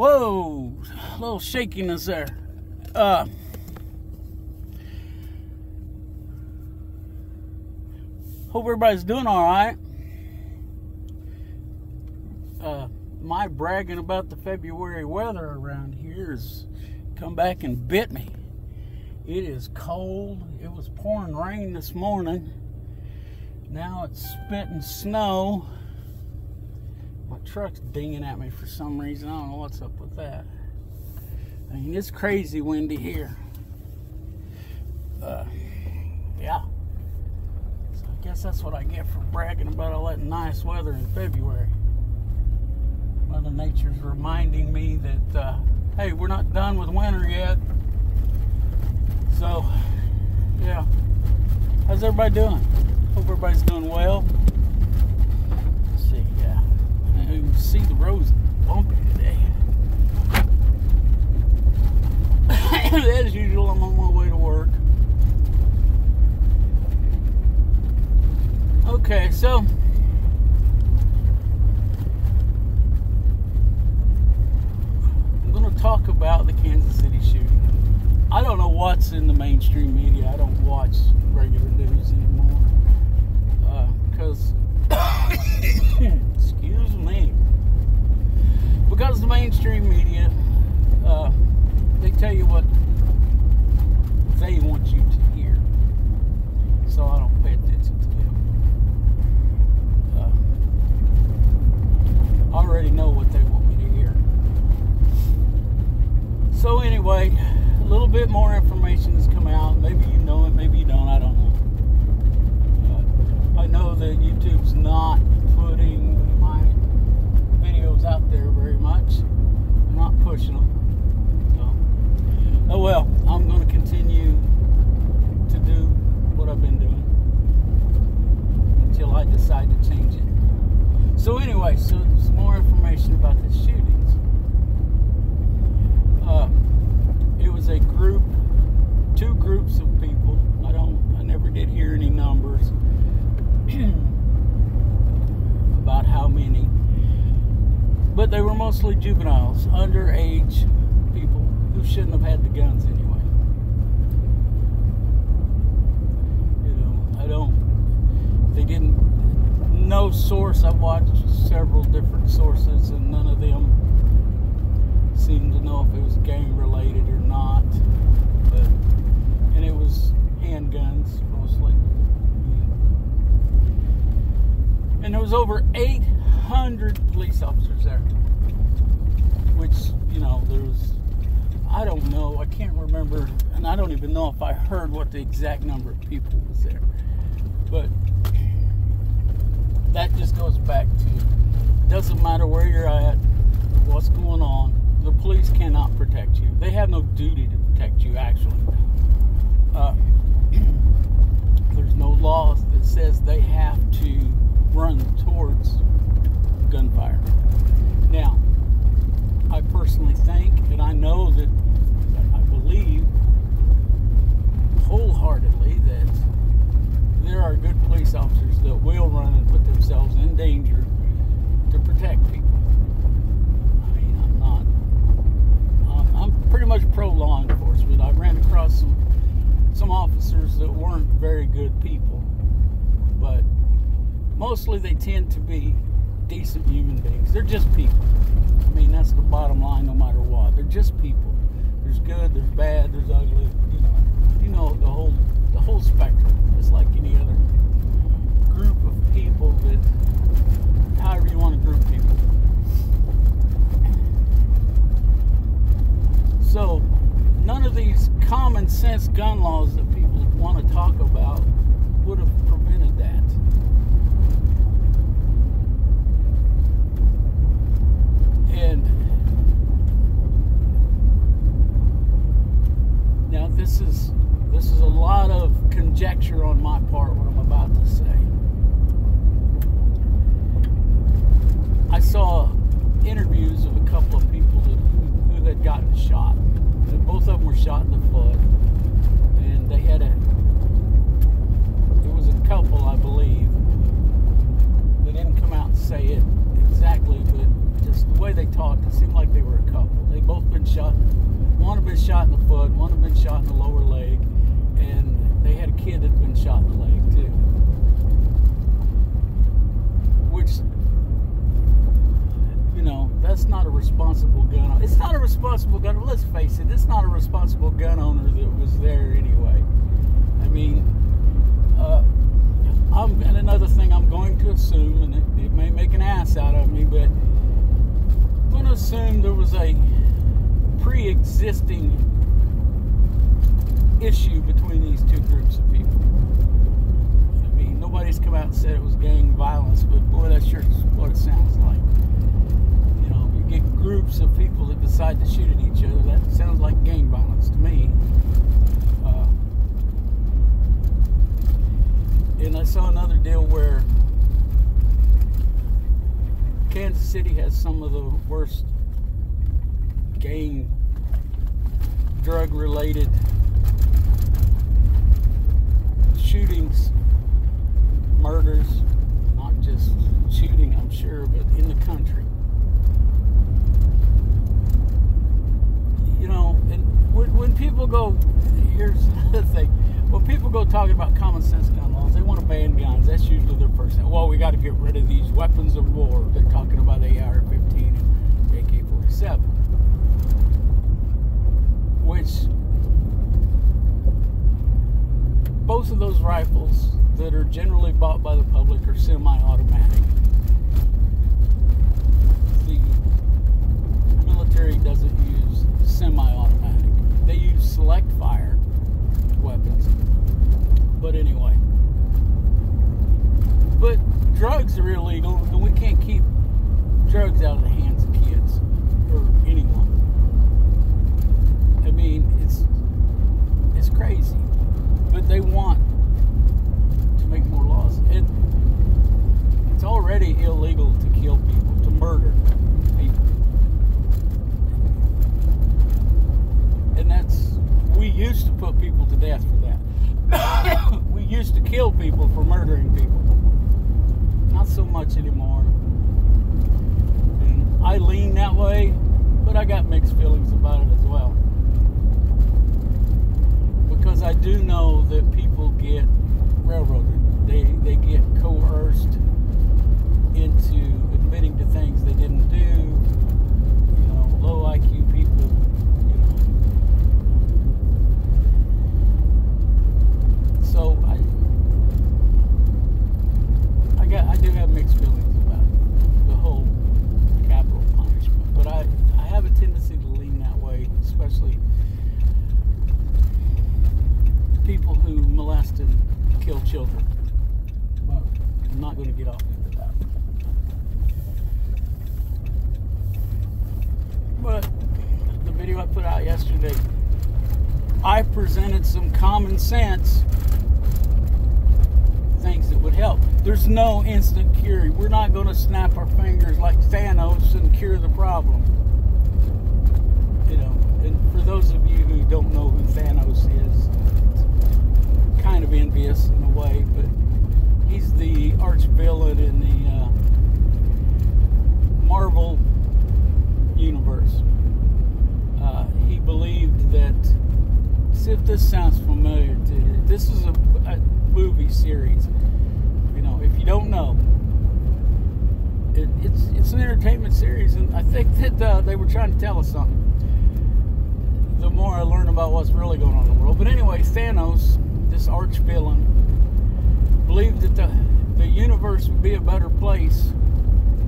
Whoa, a little shakiness there. Hope everybody's doing all right. My bragging about the February weather around here has come back and bit me. It is cold. It was pouring rain this morning. Now it's spitting snow. My truck's dinging at me for some reason. I don't know what's up with that. I mean, it's crazy windy here. Yeah. So I guess that's what I get for bragging about all that nice weather in February. Mother Nature's reminding me that, hey, we're not done with winter yet. So, yeah. How's everybody doing? Hope everybody's doing well. Let's see, yeah. You can see the road's bumpy today. As usual, I'm on my way to work. Okay, so I'm going to talk about the Kansas City shooting. I don't know what's in the mainstream media. I don't watch regular news anymore. Because, excuse me, because the mainstream media, they tell you what they want you to hear. So I don't pay attention to them. I already know what they want me to hear. So anyway, a little bit more information has come out. Maybe you know it, maybe you don't. I don't know. I know that YouTube's not putting my videos out there very much. I'm not pushing them. So, oh well, I'm going to continue to do what I've been doing until I decide to change it. So anyway, so some more information about the shootings. It was a group, two groups of people. I never did hear any numbers about how many, but they were mostly juveniles, underage people who shouldn't have had the guns anyway. They didn't, no source. I've watched several different sources and none of them seemed to know if it was gang related or not, and it was handguns mostly. And there was over 800 police officers there, which, there was, I don't know, I can't remember, and I don't even know if I heard what the exact number of people was there. But that just goes back to, doesn't matter where you're at, what's going on, the police cannot protect you. They have no duty to protect you, actually. There's no law that says they have to run towards gunfire. Now, I personally think, and I know that, I believe wholeheartedly that there are good police officers that will run and put themselves in danger to protect people. I mean, I'm pretty much pro law enforcement. I ran across some officers that weren't very good people, but mostly they tend to be decent human beings. They're just people. I mean, that's the bottom line no matter what. They're just people. There's good, there's bad, there's ugly, the whole spectrum. It's like any other group of people that, however you want to group people. So, none of these common sense gun laws that people want to talk about would have prevented that. And now this is a lot of conjecture on my part, what I'm about to say. I saw interviews of a couple of people who had gotten shot. And both of them were shot in the foot. And they had there was a couple, I believe. They didn't come out and say it exactly, but just the way they talked, it seemed like they were a couple. shot in the foot, one had been shot in the lower leg, and they had a kid that had been shot in the leg too. Which, you know, that's not a responsible gun. It's not a responsible gun. Let's face it, it's not a responsible gun owner that was there anyway. I mean, and another thing I'm going to assume, and it may make an ass out of me, but I'm going to assume there was a pre-existing issue between these two groups of people. I mean, nobody's come out and said it was gang violence, but boy, that sure is what it sounds like. You know, you get groups of people that decide to shoot at each other, that sounds like gang violence to me. And I saw another deal where Kansas City has some of the worst gang, drug-related shootings, murders, not just shooting, I'm sure, but in the country. You know, and when people go, here's the thing, when people go talking about common sense gun laws, they want to ban guns. That's usually their first thing. Well, we got to get rid of these weapons of war. They're talking about the AR-15 and AK-47. Which, both of those rifles that are generally bought by the public are semi-automatic. The military doesn't use semi-automatic. They use select fire weapons. But anyway. But drugs are illegal, and we can't keep drugs out of the hands of kids or anyone. I mean, it's crazy. But they want to make more laws. And it's already illegal to kill people, to murder people. And we used to put people to death for that. We used to kill people for murdering people. Not so much anymore. And I lean that way, but I got mixed feelings about it as well. Because I do know that people get railroaded. They get coerced into admitting to things they didn't do. You know, low IQ people, you know. So I do have mixed feelings about the whole capital punishment. But I have a tendency to lean that way, especially people who molest and kill children. Well, I'm not going to get off into that. But the video I put out yesterday, I presented some common sense things that would help. There's no instant cure. We're not going to snap our fingers like Thanos and cure the problem. You know, and for those of you who don't know who Thanos is, kind of envious in a way, but he's the arch villain in the Marvel universe. He believed that, see if this sounds familiar to you, this is a movie series. You know, if you don't know, it's an entertainment series, and I think that they were trying to tell us something. The more I learn about what's really going on in the world. But anyway, Thanos, this arch villain, believed that the universe would be a better place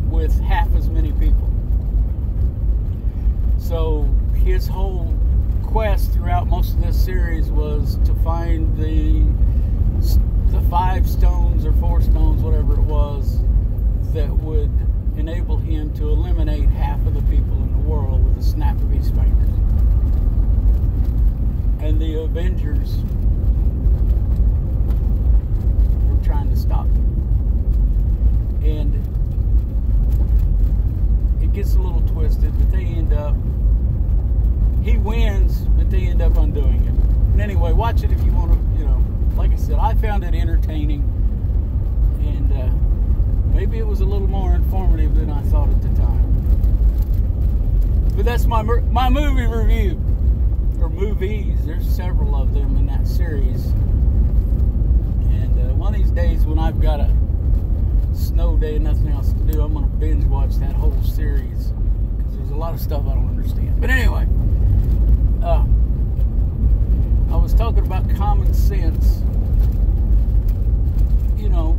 with half as many people. So his whole quest throughout most of this series was to find the 5 stones or 4 stones, whatever it was, that would enable him to eliminate half of the people in the world with a snap of his fingers. And the Avengers were trying to stop him. And it gets a little twisted, but they end up, he wins, but they end up undoing it. And anyway, watch it if you want to, you know, like I said, I found it entertaining, and maybe it was a little more informative than I thought at the time. But that's my movie review, or movies. There's several of them in that series. And one of these days when I've got a snow day and nothing else to do, I'm going to binge watch that whole series. Because there's a lot of stuff I don't understand. But anyway, I was talking about common sense. You know,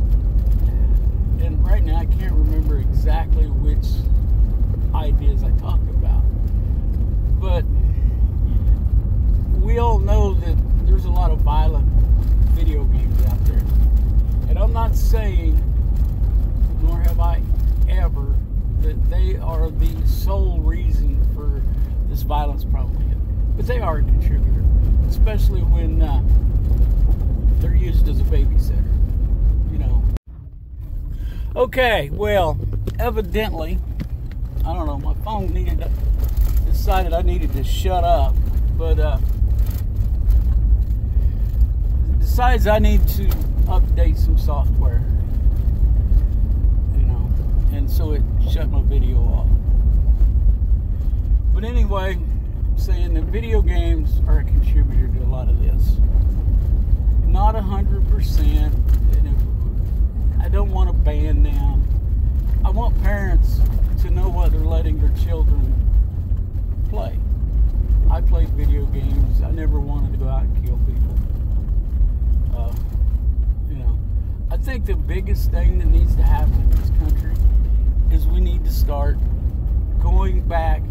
and right now I can't remember exactly which ideas I talked about. But we all know that there's a lot of violent video games out there. And I'm not saying, nor have I ever, that they are the sole reason for this violence problem. But they are a contributor, especially when they're used as a babysitter, you know. Okay, well, evidently, I don't know, my phone decided I needed to shut up, but decides I need to update some software, you know, and so it shut my video off. But anyway, I'm saying that video games are a contributor to a lot of this. Not 100%, and I don't want to ban them. I want parents to know what they're letting their children play. I played video games. I never wanted to go out and kill people. You know, I think the biggest thing that needs to happen in this country is we need to start going back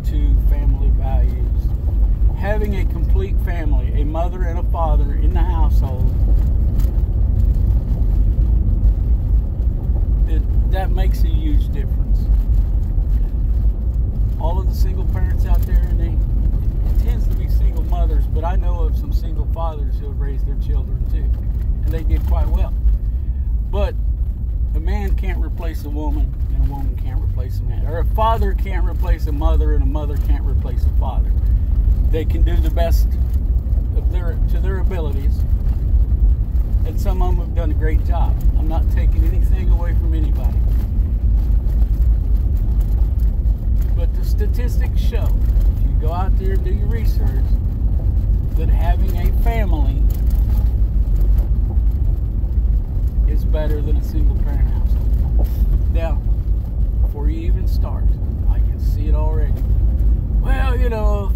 to family values. Having a complete family, a mother and a father in the household, that makes a huge difference. All of the single parents out there, and it tends to be single mothers, but I know of some single fathers who have raised their children too, and they did quite well. But a man can't replace a woman, and a woman can't replace a man. Or a father can't replace a mother, and a mother can't replace a father. They can do the best of their abilities, and some of them have done a great job. I'm not taking anything away from anybody. But the statistics show, if you go out there and do your research, that having a family is better than a single parent household. Now, before you even start, I can see it already. Well, you know,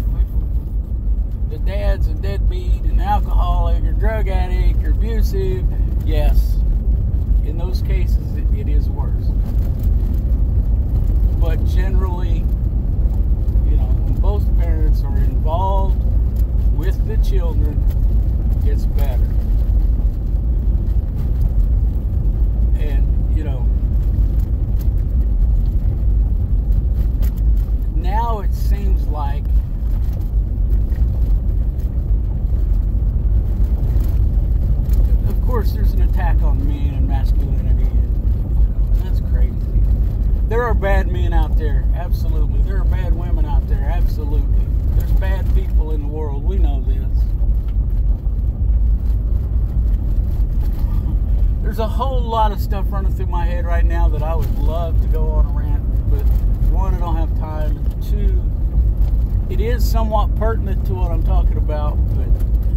if the dad's a deadbeat, an alcoholic, or drug addict, or abusive, yes, in those cases it is worse. But generally, you know, when both parents are involved with the children, it's better. And, you know, now it seems like of course there's an attack on men and masculinity, and that's crazy. There are bad men out there, absolutely. There are bad women out there, absolutely. There's bad people in the world, we know this. There's a whole lot of stuff running through my head right now that I would love to go on a rant, but one, I don't have time, and two, it is somewhat pertinent to what I'm talking about, but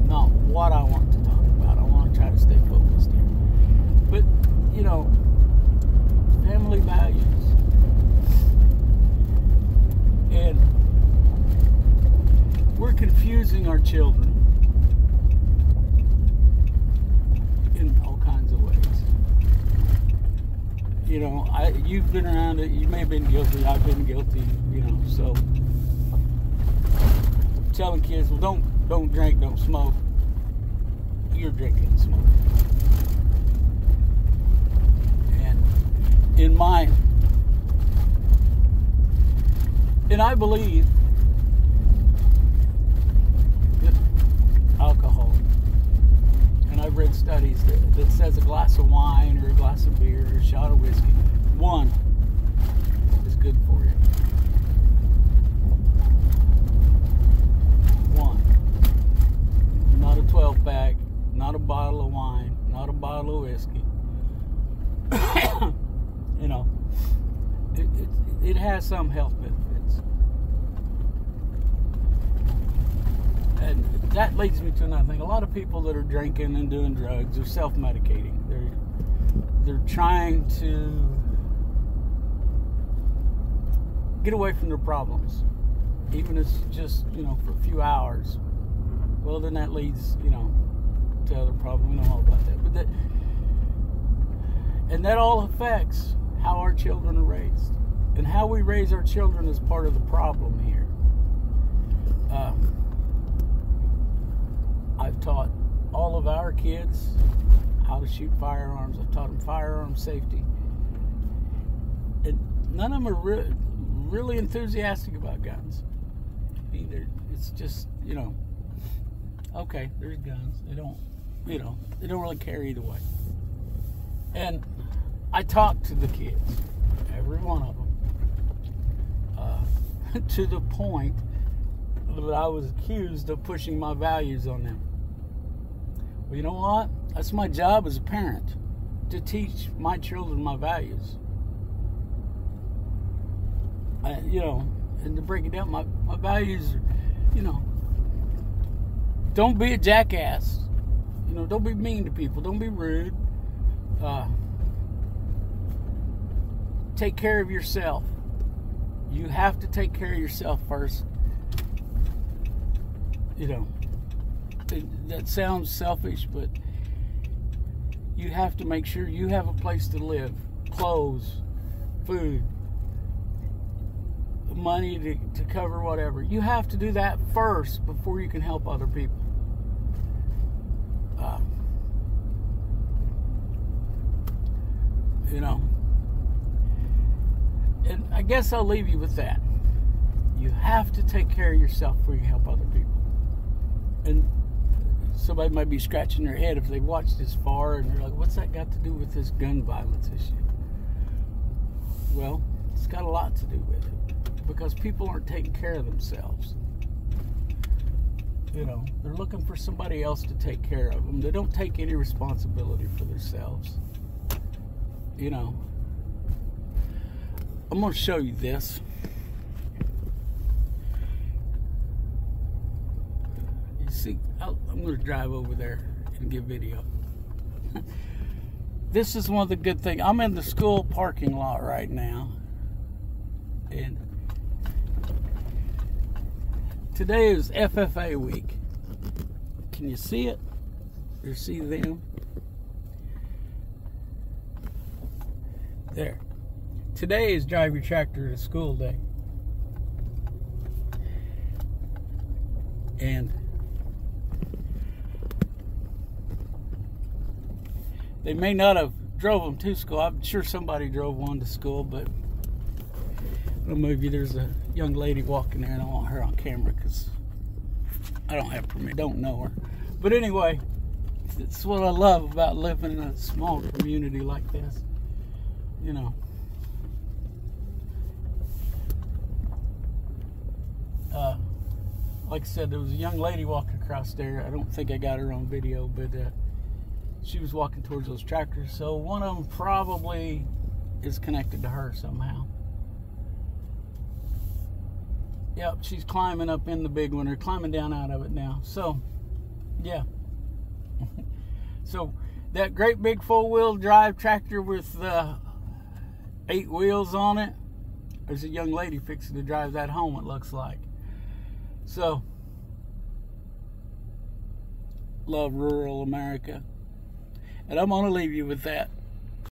not what I want to talk about. I want to try to stay focused here. But, you know, family values. And we're confusing our children in all kinds of ways. You know, you've been around it. You may have been guilty. I've been guilty. You know, so telling kids, well, don't drink, don't smoke. You're drinking and smoking. And I believe that alcohol, and I've read studies that says a glass of wine or a glass of beer or a shot of whiskey, one, is good for you. One. Not a 12-pack, not a bottle of wine, not a bottle of whiskey. You know, it has some health benefits. And that leads me to another thing. A lot of people that are drinking and doing drugs are self-medicating. They're trying to get away from their problems, even if it's just, for a few hours. Well, then that leads, to other problems. We know all about that. And that all affects how our children are raised. And how we raise our children is part of the problem here. I've taught all of our kids how to shoot firearms. I've taught them firearm safety. And none of them are really enthusiastic about guns. It's just, okay, there's guns. They don't really care either way. And I talk to the kids, every one of them, to the point that I was accused of pushing my values on them. Well, you know what? That's my job as a parent, to teach my children my values. And to break it down, my values are, don't be a jackass. Don't be mean to people. Don't be rude. Take care of yourself. You have to take care of yourself first. That sounds selfish, but you have to make sure you have a place to live, clothes, food, money to cover whatever. You have to do that first before you can help other people. And I guess I'll leave you with that. You have to take care of yourself before you can help other people. And somebody might be scratching their head if they watched this far and they're like, what's that got to do with this gun violence issue? Well, it's got a lot to do with it, because people aren't taking care of themselves. They're looking for somebody else to take care of them. They don't take any responsibility for themselves. I'm going to show you this. You see, I'm going to drive over there and give video. This is one of the good things. I'm in the school parking lot right now. And today is FFA week. Can you see it? You see them? There. Today is Drive Your Tractor to School Day. And they may not have drove them to school. I'm sure somebody drove one to school, but maybe there's a young lady walking there and I want her on camera because I don't have permission. Don't know her. But anyway, it's what I love about living in a small community like this. Like I said, there was a young lady walking across there. I don't think I got her on video, but she was walking towards those tractors. So one of them probably is connected to her somehow. Yep, she's climbing up in the big one, or climbing down out of it now. So, yeah. So that great big 4-wheel drive tractor with 8 wheels on it, there's a young lady fixing to drive that home, it looks like. So, love rural America. And I'm going to leave you with that.